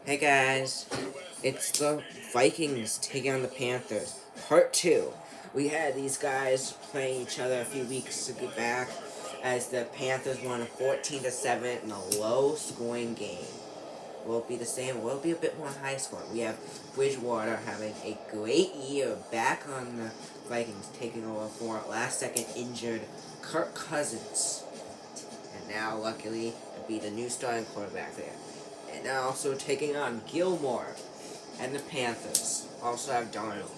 Hey guys, it's the Vikings taking on the Panthers, part 2. We had these guys playing each other a few weeks back as the Panthers won 14-7 in a low scoring game. Will it be the same? Will it be a bit more high scoring? We have Bridgewater having a great year back on the Vikings, taking over for last second injured Kirk Cousins. And now, luckily, it'll be the new starting quarterback there. And now also taking on Gilmore and the Panthers. Also have Darnold.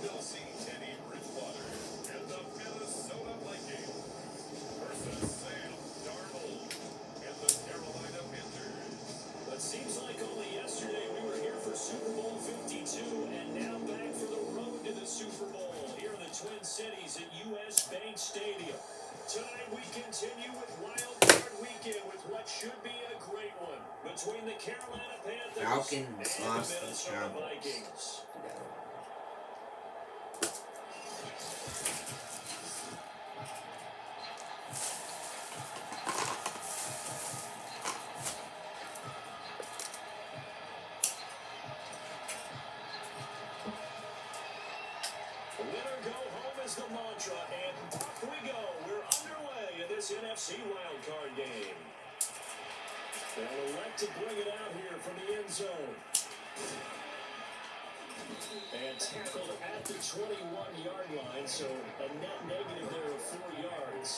Seems like only yesterday we were here for Super Bowl 52 and now back for the road to the Super Bowl here in the Twin Cities at US Bank Stadium. Tonight we continue with Wildcard weekend with what should be a great one between the Carolina Panthers Falcons and the lost the Minnesota Vikings. Winner go home is the mantra, and off we go. We're underway in this NFC Wildcard game. They'll elect to bring it out here from the end zone. And tackled at the 21-yard line, so a net negative there of 4 yards.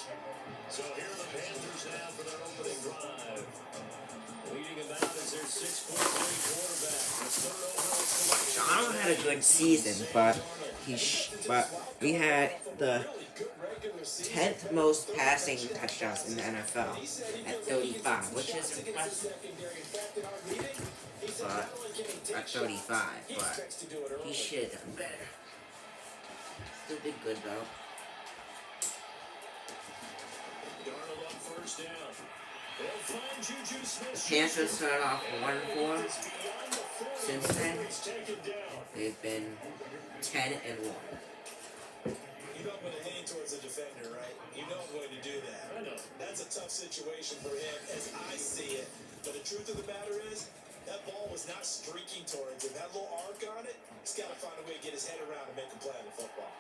So here are the Panthers now for their opening drive. Leading them out is their 6'3" quarterback. The third overall selection. Darnold had a good season, but we had the 10th most passing touchdowns in the NFL at 35, which is impressive. But at 35, but he should have done better. Still did good though. Darnold on first down. They'll find Juju Smith. The Panthers started off 1-4. Since then, they've been 10-1. You know I'm going to lean towards the defender, right? You know I'm going to do that. I know. That's a tough situation for him as I see it. But the truth of the matter is, that ball was not streaking towards him. That little arc on it, he's got to find a way to get his head around and make a play on the football.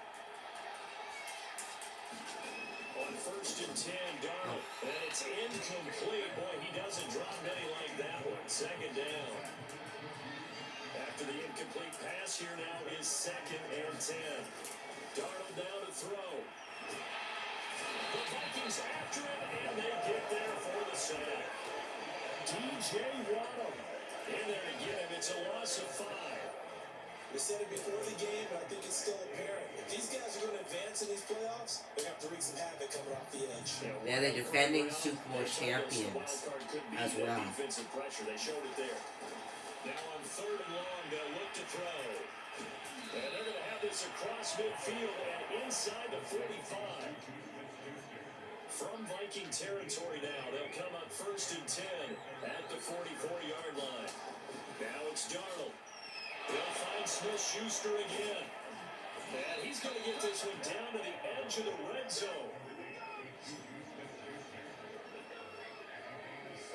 On first and 10, Darnold. And it's incomplete. Boy, he doesn't drop many like that one. Second down. After the incomplete pass, here now is 2nd and 10. Darnold now to throw. The Vikings after it, and they get there for the sack. DJ Waddle in there to get him. It's a loss of 5. We said it before the game, but I think it's still apparent. If these guys are going to advance in these playoffs, they're going to have to wreak some havoc coming off the edge. They're the defending Super Bowl champions as well. Defensive pressure, they showed it there. Now on 3rd and long, they'll look to throw. And they're going to have this across midfield and inside the 45. From Viking territory now, they'll come up 1st and 10 at the 44-yard line. Now it's Darnold. They'll find Smith-Schuster again. And he's going to get this one down to the edge of the red zone.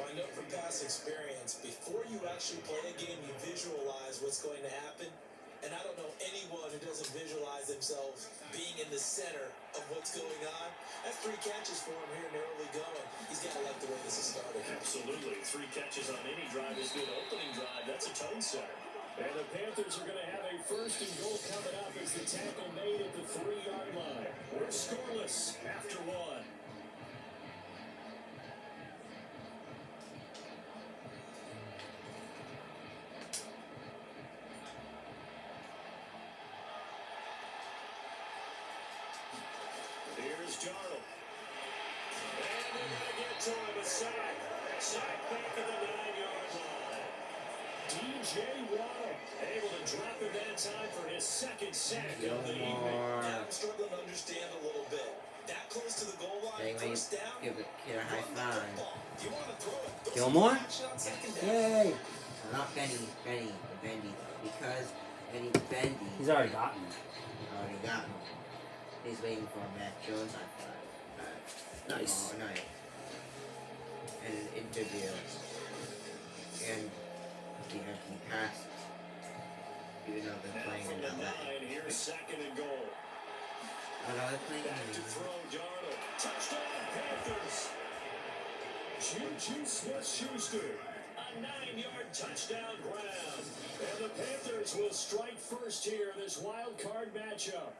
Well, I know from past experience, before you actually play a game, you visualize what's going to happen. And I don't know anyone who doesn't visualize themselves being in the center of what's going on. That's 3 catches for him here in the early going. He's got to like the way this is started. Absolutely. 3 catches on any drive is good. Opening drive, that's a tone setter. And the Panthers are going to have a 1st and goal coming up as the tackle made at the 3-yard line. We're scoreless after 1. Here's Darnold. And they're going to get to him. A sack. Sack back at the 9-yard line. DJ Waddle able to drop him that time for his 2nd sack of the evening. Yeah, I'm struggling to understand a little bit. That close to the goal line, first down. Give the kid a high five. You want to throw it. Gilmore? Yay! Not Bendy though, because Bendy. He's already gotten it. Already got him. He's waiting for Matt Jones on 5. Nice. Night. And an interview. And the empty passes. Even though they're Now playing from in the LA. 9, here's 2nd and goal. Oh no, they're playing Back to throw, Darnold. Touchdown, Panthers. Juju Smith-Schuster. A 9-yard touchdown grab. And the Panthers will strike first here in this wild card matchup.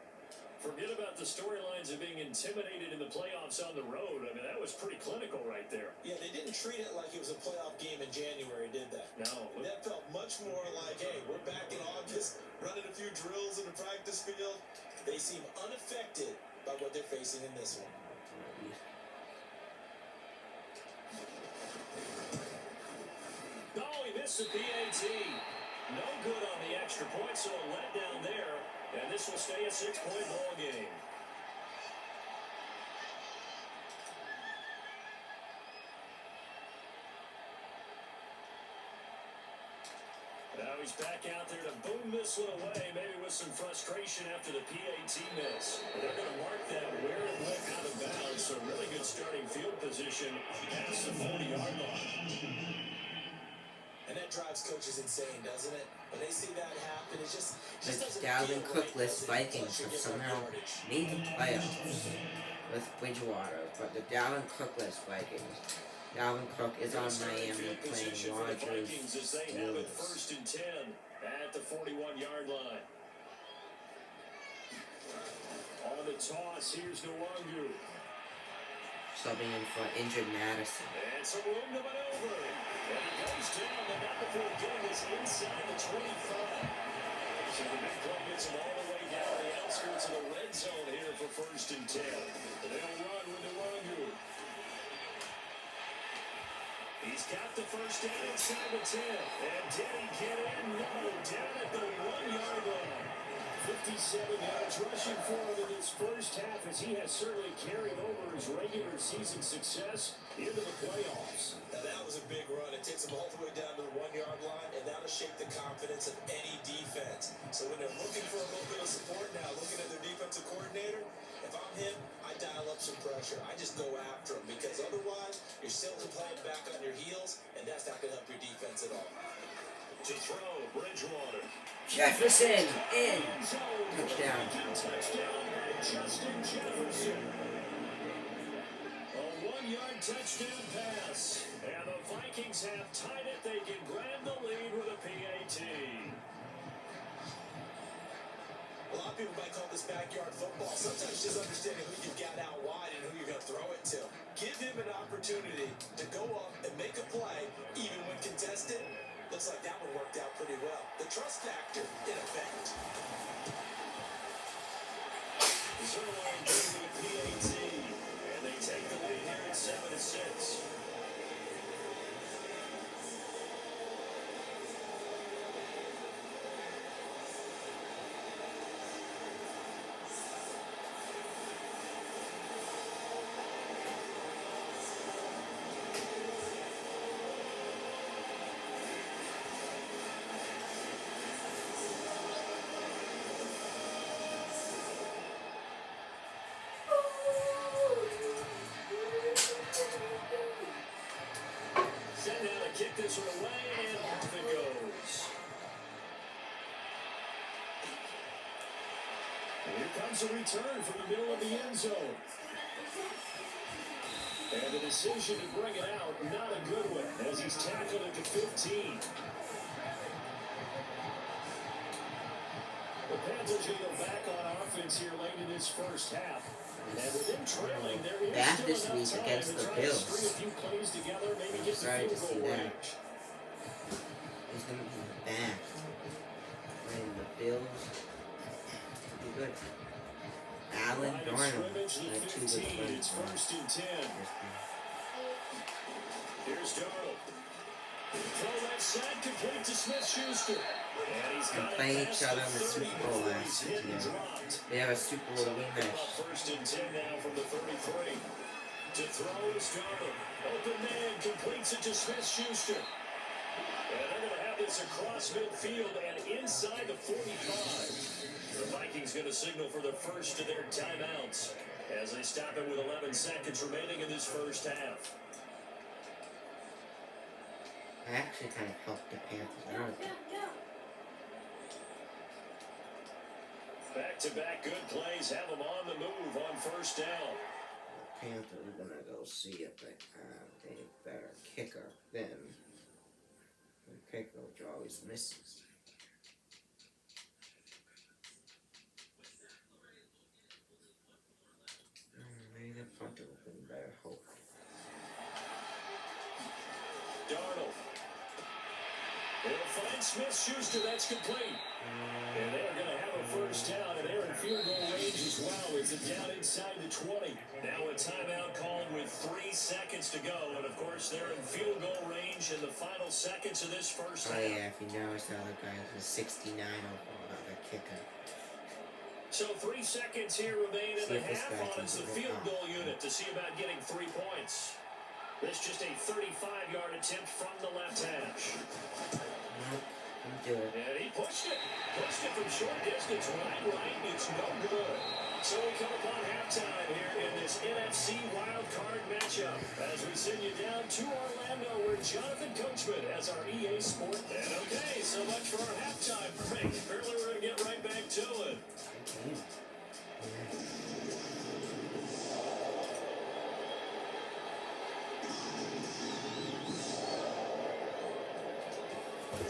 Forget about the storylines of being intimidated in the playoffs on the road. I mean, that was pretty clinical right there. Yeah, they didn't treat it like it was a playoff game in January, did they? No. That felt much more like, hey, we're back in August, running a few drills in the practice field. They seem unaffected by what they're facing in this one. Oh, he missed the PAT. No good on the extra point, so a letdown there. And this will stay a 6-point ball game. Now he's back out there to boom this one away, maybe with some frustration after the PAT miss. But they're going to mark that where it went out of bounds, so really good starting field position past the 40-yard line. And that drives coaches insane, doesn't it? When they see that happen, it just The doesn't Dalvin feel Cook-less right, Vikings does it? have Plus, somehow you're getting yardage. made the playoffs with Bridgewater, but the Dalvin Cook-less Vikings. Dalvin Cook is on Miami playing Rodgers. As they have it 1st and 10 at the 41-yard line. On the toss, here's Nwangu. Subbing in for injured Madison. And some room to maneuver. And he goes down, but not before getting this inside the 25. So the big play gets him all the way down the outskirts of the red zone here for 1st and 10. They'll run with Nwangu. He's got the first down inside the 10. And did he get in? No, down at the 1-yard line. 57 yards rushing for him in this first half, as he has certainly carried over his regular season success into the playoffs. Now that was a big run. It takes them all the way down to the 1-yard line, and that'll shake the confidence of any defense. So when they're looking for a little bit of support now, looking at their defensive coordinator, if I'm him, I dial up some pressure. I just go after him, because otherwise you're still playing back on your heels, and that's not going to help your defense at all. To throw, Bridgewater. Jefferson in. Touchdown. Touchdown by Justin Jefferson. A 1-yard touchdown pass. And the Vikings have tied it. They can grab the lead with a PAT. A lot of people might call this backyard football. Sometimes just understanding who you've got out wide and who you're going to throw it to. Give him an opportunity to go up and make a play, even when contested. Looks like that one worked out pretty well. The trust factor in effect. Zerline getting the PAT. And they take the lead here at 7-6. Send out to kick this one away, and off it goes. And here comes a return from the middle of the end zone. And the decision to bring it out, not a good one, as he's tackled at the 15. The Panthers will go back on offense here late in this first half. And with them trailing, there is Back still this enough week time against to the try to Bills. string a few plays together, maybe get the Sorry to field see goal that. range. He's going to be back. Playing the Bills. Be good. Allen Line of Darnold. scrimmage, the Like 2 15. good It's 1st and 10. Here's Darnold. Throw that side complete to Smith-Schuster. And he's got it Playing past each other in the the 30 Super Bowl before last he's hit and year. dropped. They have a Super Bowl rematch. 1st and 10 now from the 33. To throw is Darnold. Open man completes it to Smith-Schuster. And they're going to have this across midfield and inside the 45. The Vikings going to signal for the first of their timeouts as they stop it with 11 seconds remaining in this first half. I actually kind of helped the Panthers. I don't think Back-to-back good plays have them on the move on first down. Panthers are gonna go see if they have a better kicker than the kicker, which always misses. Maybe the punter will bring better hope. Darnold. They'll find Smith-Schuster. That's complete. And they're going to have a first down, and they're in field goal range as well. It's down inside the 20. Now a timeout called with 3 seconds to go. And, of course, they're in field goal range in the final seconds of this first half. Oh, yeah, if you notice, the other guy was 69 overall, the kicker. So 3 seconds here remain in the half on the field goal unit to see about getting 3 points. This just a 35-yard attempt from the left hash. Nope, didn't do it. And he pushed it. Pushed it from short distance. Right. It's no good. So we come upon halftime here in this NFC Wildcard matchup as we send you down to Orlando where Jonathan Coachman has our EA Sport. And okay, so much for our halftime break. Apparently we're going to get right back to it.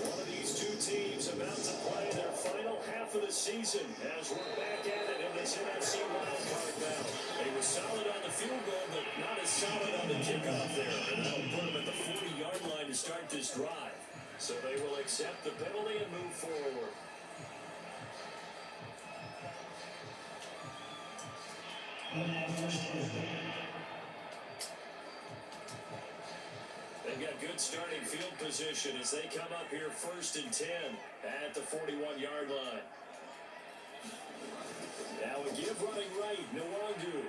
One of these two teams about to play their final half of the season as we're back at it in this NFC wildcard battle. They were solid on the field goal, but not as solid on the kickoff there. And that'll put them at the 40-yard line to start this drive. So they will accept the penalty and move forward. They've got good starting field position as they come up here 1st and 10 at the 41-yard line. Now a give running right, Nwangu.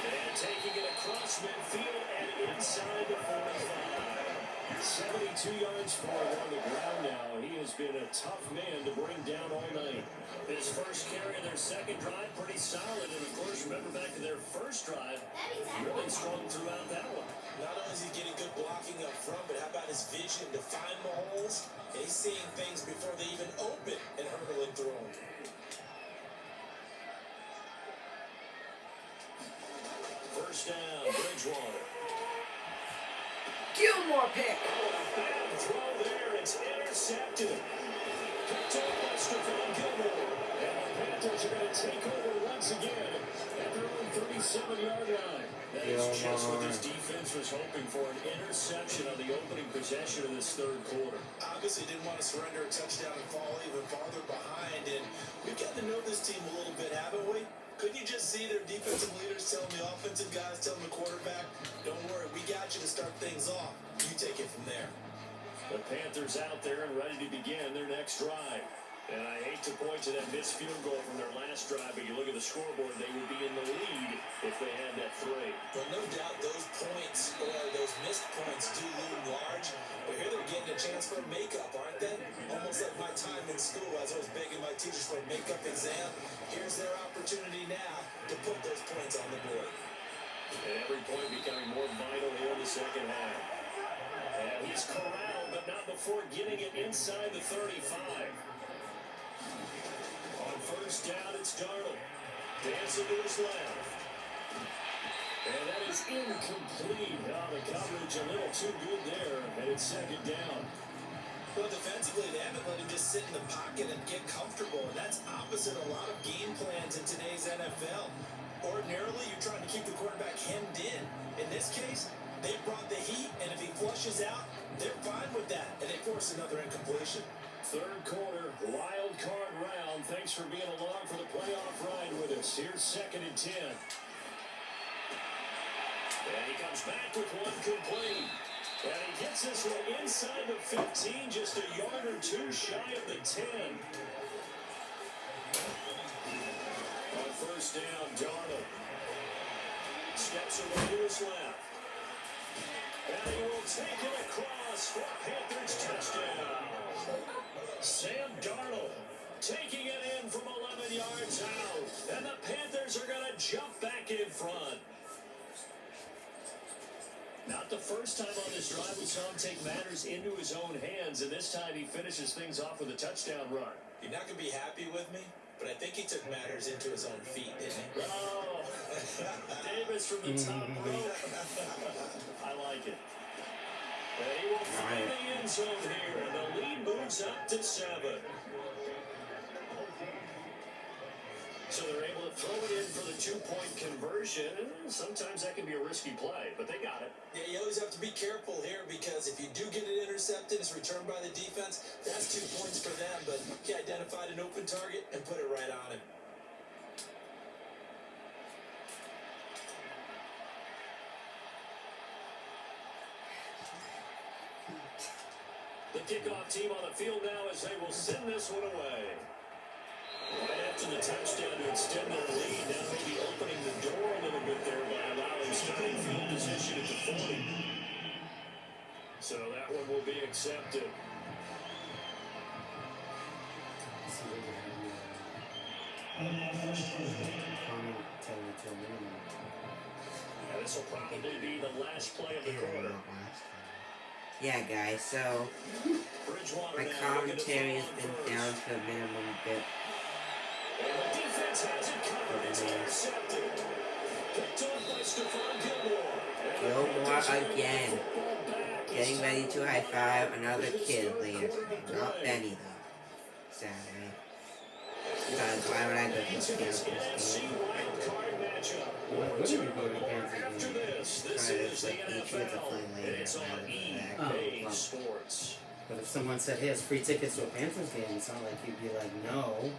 And taking it across midfield and inside the 45. 72 yards for him on the ground now. He has been a tough man to bring down all night. His first carry of their second drive, pretty solid. And, of course, remember back to their first drive, really strong throughout that one. Not only is he getting good blocking up front, but how about his vision to find the holes? And he's seeing things before they even open and hurdling through them. First down, Bridgewater. Gilmore pick! Bad throw there. It's intercepted. Picked up by Stephon Gilmore. And the Panthers are going to take over once again at their own 37-yard line. That is just what this defense was hoping for, an interception on the opening possession of this third quarter. Obviously didn't want to surrender a touchdown and fall even farther behind. And we've gotten to know this team a little bit, haven't we? Couldn't you just see their defensive leaders telling the offensive guys, telling the quarterback, don't worry, we got you to start things off. You take it from there. The Panthers out there and ready to begin their next drive. And I hate to point to that missed field goal from their last drive, but you look at the scoreboard, they would be in the lead if they had that three. Well, no doubt those points or those missed points do loom large. But here they're getting a chance for a makeup, aren't they? Almost like my time in school as I was begging my teachers for a makeup exam. Here's their opportunity now to put those points on the board. And every point becoming more vital here in the second half. And he's corralled, but not before getting it inside the 35. On first down, it's Darnold. Dancing to his left. And that is incomplete. Now the coverage a little too good there, and it's second down. Well, defensively, they haven't let him just sit in the pocket and get comfortable. And that's opposite a lot of game plans in today's NFL. Ordinarily, you're trying to keep the quarterback hemmed in. In this case, they brought the heat, and if he flushes out, they're fine with that. And they force another incompletion. Third quarter, wild card round. Thanks for being along for the playoff ride with us. Here's 2nd and 10. And he comes back with one complete. And he gets this one inside the 15, just a yard or two shy of the 10. On first down, Darnold steps away to his left. And he will take it across for Panthers touchdown. Sam Darnold taking it in from 11 yards out. And the Panthers are going to jump back in front. Not the first time on this drive we saw him take matters into his own hands, and this time he finishes things off with a touchdown run. You're not going to be happy with me, but I think he took matters into his own feet, didn't he? Oh, Davis from the top rope. I like it. And he will find the end zone here, and the lead moves up to 7. So they're able to throw it in for the 2-point conversion. Sometimes that can be a risky play, but they got it. Yeah, you always have to be careful here because if you do get it intercepted, it's returned by the defense. That's 2 points for them, but he identified an open target and put it right on him. The kickoff team on the field now as they will send this one away. Right after the touchdown to extend their lead, now maybe opening the door a little bit there by allowing starting field position at the 40. So that one will be accepted. And this will probably be the last play of the quarter. Yeah, guys, so my commentary has been down to a minimum bit. And the defense has it covered. It's intercepted. Picked off by Stephon Gilmore. Gilmore again. Getting ready to high five another kid later. Not Benny, though. Sadly. Because why would I go to the NFC Wildcard matchup. What would you go to Kansas After this Because is it's the like Patriots are NFL. playing And later. it's on rather than EA back. well. Sports. But if someone said, hey, it's free tickets to a Panthers game, it's not like you'd be like, no.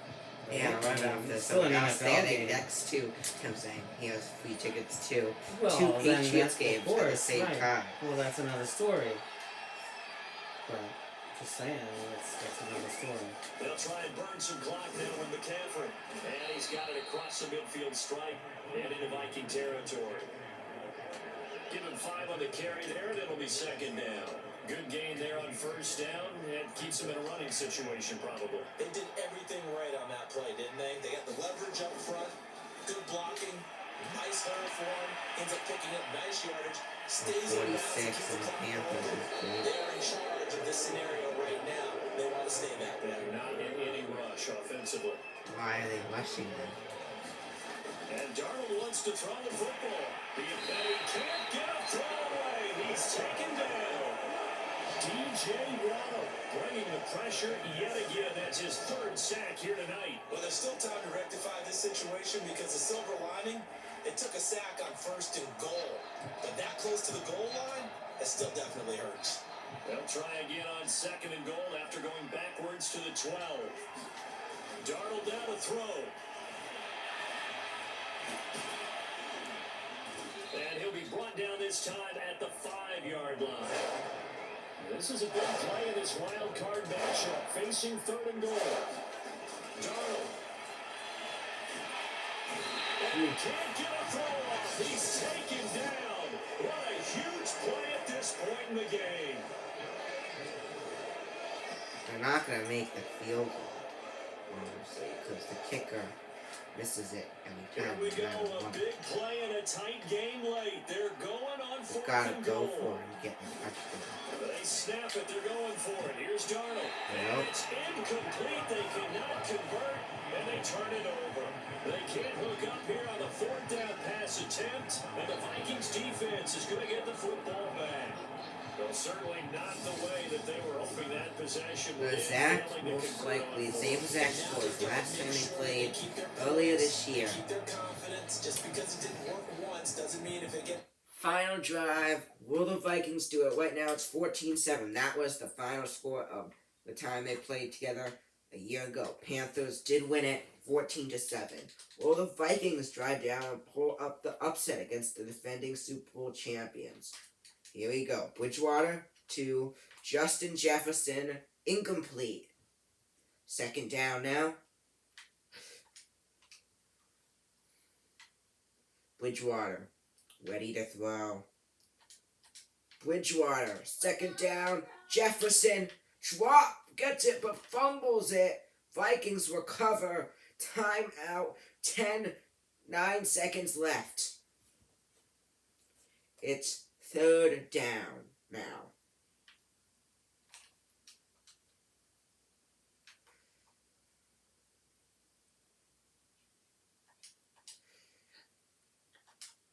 Yeah, right I mean, after it's still an someone else NFL standing game. next to him saying he has free tickets to Well, two then Patriots that's, games of course, at the same right. time. Well, that's another story. But just saying, that's another story. They'll try and burn some clock now with McCaffrey. And he's got it across the midfield stripe and into Viking territory. Give him 5 on the carry there, and it'll be second down. Good gain there on first down, and keeps him in a running situation probably. They did everything right on that play, didn't they? They got the leverage up front, good blocking, nice hole for him, ends up picking up nice yardage, stays in bounds, 46 keeps and the the clock Panthers rolling. is great. They're in charge of this scenario right now. They want to stay that way. They're not in any rush offensively. Why are they rushing them? And Darnold wants to throw the football. He can't get a throw away. He's taken down. DJ Waddle bringing the pressure yet again. That's his 3rd sack here tonight. Well, there's still time to rectify this situation because the silver lining, it took a sack on 1st and goal. But that close to the goal line, that still definitely hurts. They'll try again on 2nd and goal after going backwards to the 12. Darnold down to throw. And he'll be brought down this time at the 5-yard line. This is a big play in this wild card matchup, facing 3rd and goal. Darnold. And he can't get a throw off. He's taken down. What a huge play at this point in the game. They're not going to make the field goal, honestly, because the kicker misses it every Here time. we no go, matter a what. big play in a tight game late. They're going on You 4th gotta and go goal. for it and get the touchdown. They snap it, they're going for it. Here's Darnold. And Yep. it's incomplete. They cannot convert, and they turn it over. They can't hook up here on the 4th down pass attempt, and the Vikings defense is going to get the football back. Well, certainly not the way that they were hoping that possession would The end, exact, failing to most convert likely, on same 4th. exact scores last time they played Keep their earlier focus, this year. Keep their confidence. Just because it didn't work once doesn't mean if it gets... Final drive. Will the Vikings do it? Right now it's 14-7. That was the final score of the time they played together a year ago. Panthers did win it 14-7. Will the Vikings drive down and pull up the upset against the defending Super Bowl champions? Here we go. Bridgewater to Justin Jefferson. Incomplete. 2nd down now. Bridgewater. Ready to throw. Bridgewater. 2nd down. Jefferson. Drop. Gets it but fumbles it. Vikings recover. Timeout. 9 seconds left. It's 3rd down now.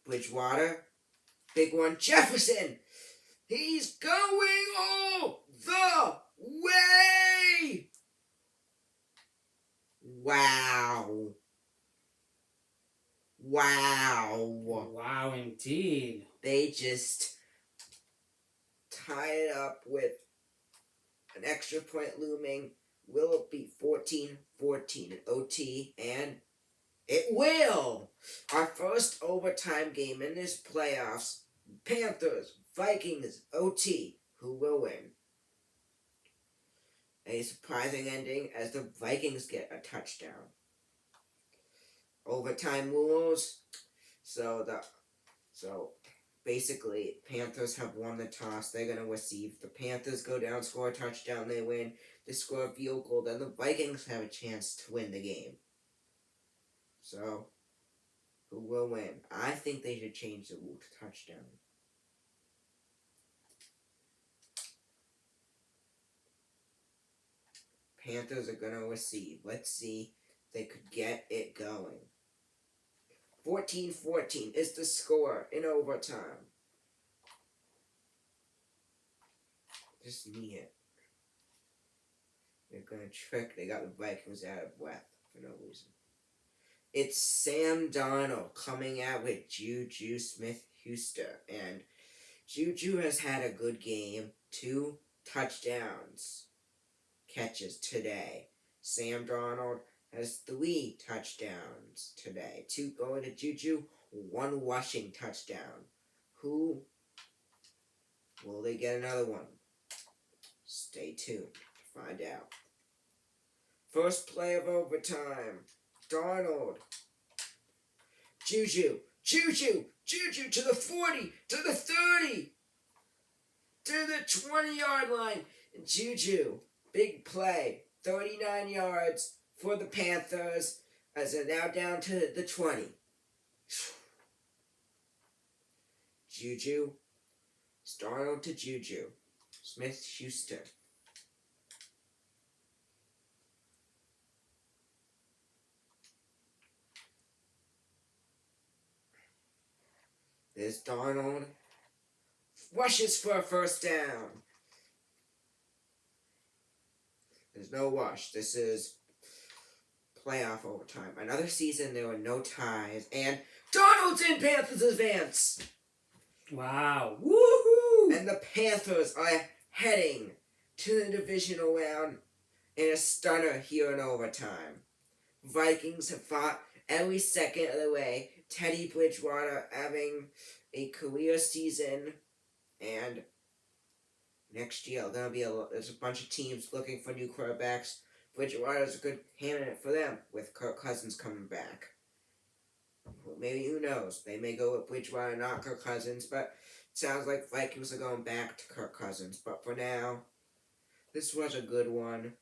Bridgewater. Big one. Jefferson. He's going all the way. Wow. Wow, indeed. They just tie it up with an extra point looming. Will it be 14-14 in OT? And it will! Our first overtime game in this playoffs. Panthers, Vikings, OT. Who will win? A surprising ending as the Vikings get a touchdown. Overtime rules. So basically, Panthers have won the toss. They're going to receive. The Panthers go down, score a touchdown, they win. They score a field goal, then the Vikings have a chance to win the game. So, who will win? I think they should change the rule to touchdown. Panthers are going to receive. Let's see if they could get it going. 14-14 is the score in overtime. Just need it. They're going to trick. They got the Vikings out of breath for no reason. It's Sam Darnold coming out with Juju Smith-Schuster. And Juju has had a good game. 2 touchdowns catches today. Sam Darnold has 3 touchdowns today. 2 going to Juju, 1 rushing touchdown. Who will they get another one? Stay tuned to find out. First play of overtime. Darnold. Juju to the 40, to the 30, to the 20-yard line. And Juju, big play, 39 yards for the Panthers as they're now down to the 20. Juju, Darnold to Juju, Smith-Schuster. There's Darnold. Rushes for a first down. There's no rush. This is playoff overtime. Another season there were no ties. And Darnold's in Panthers advance. Wow. Woohoo! And the Panthers are heading to the divisional round in a stunner here in overtime. Vikings have fought every second of the way. Teddy Bridgewater having a career season, and next year there's a bunch of teams looking for new quarterbacks. Bridgewater's a good candidate for them with Kirk Cousins coming back. Maybe, who knows? They may go with Bridgewater, not Kirk Cousins, but it sounds like Vikings are going back to Kirk Cousins. But for now, this was a good one.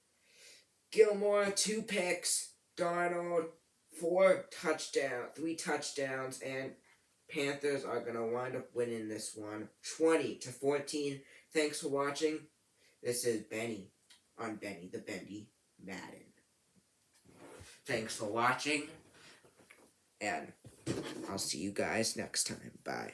Gilmore, 2 picks. Darnold, 3 touchdowns, and Panthers are going to wind up winning this one 20-14. Thanks for watching. This is Benny on Benny the Bendy Madden. Thanks for watching, and I'll see you guys next time. Bye.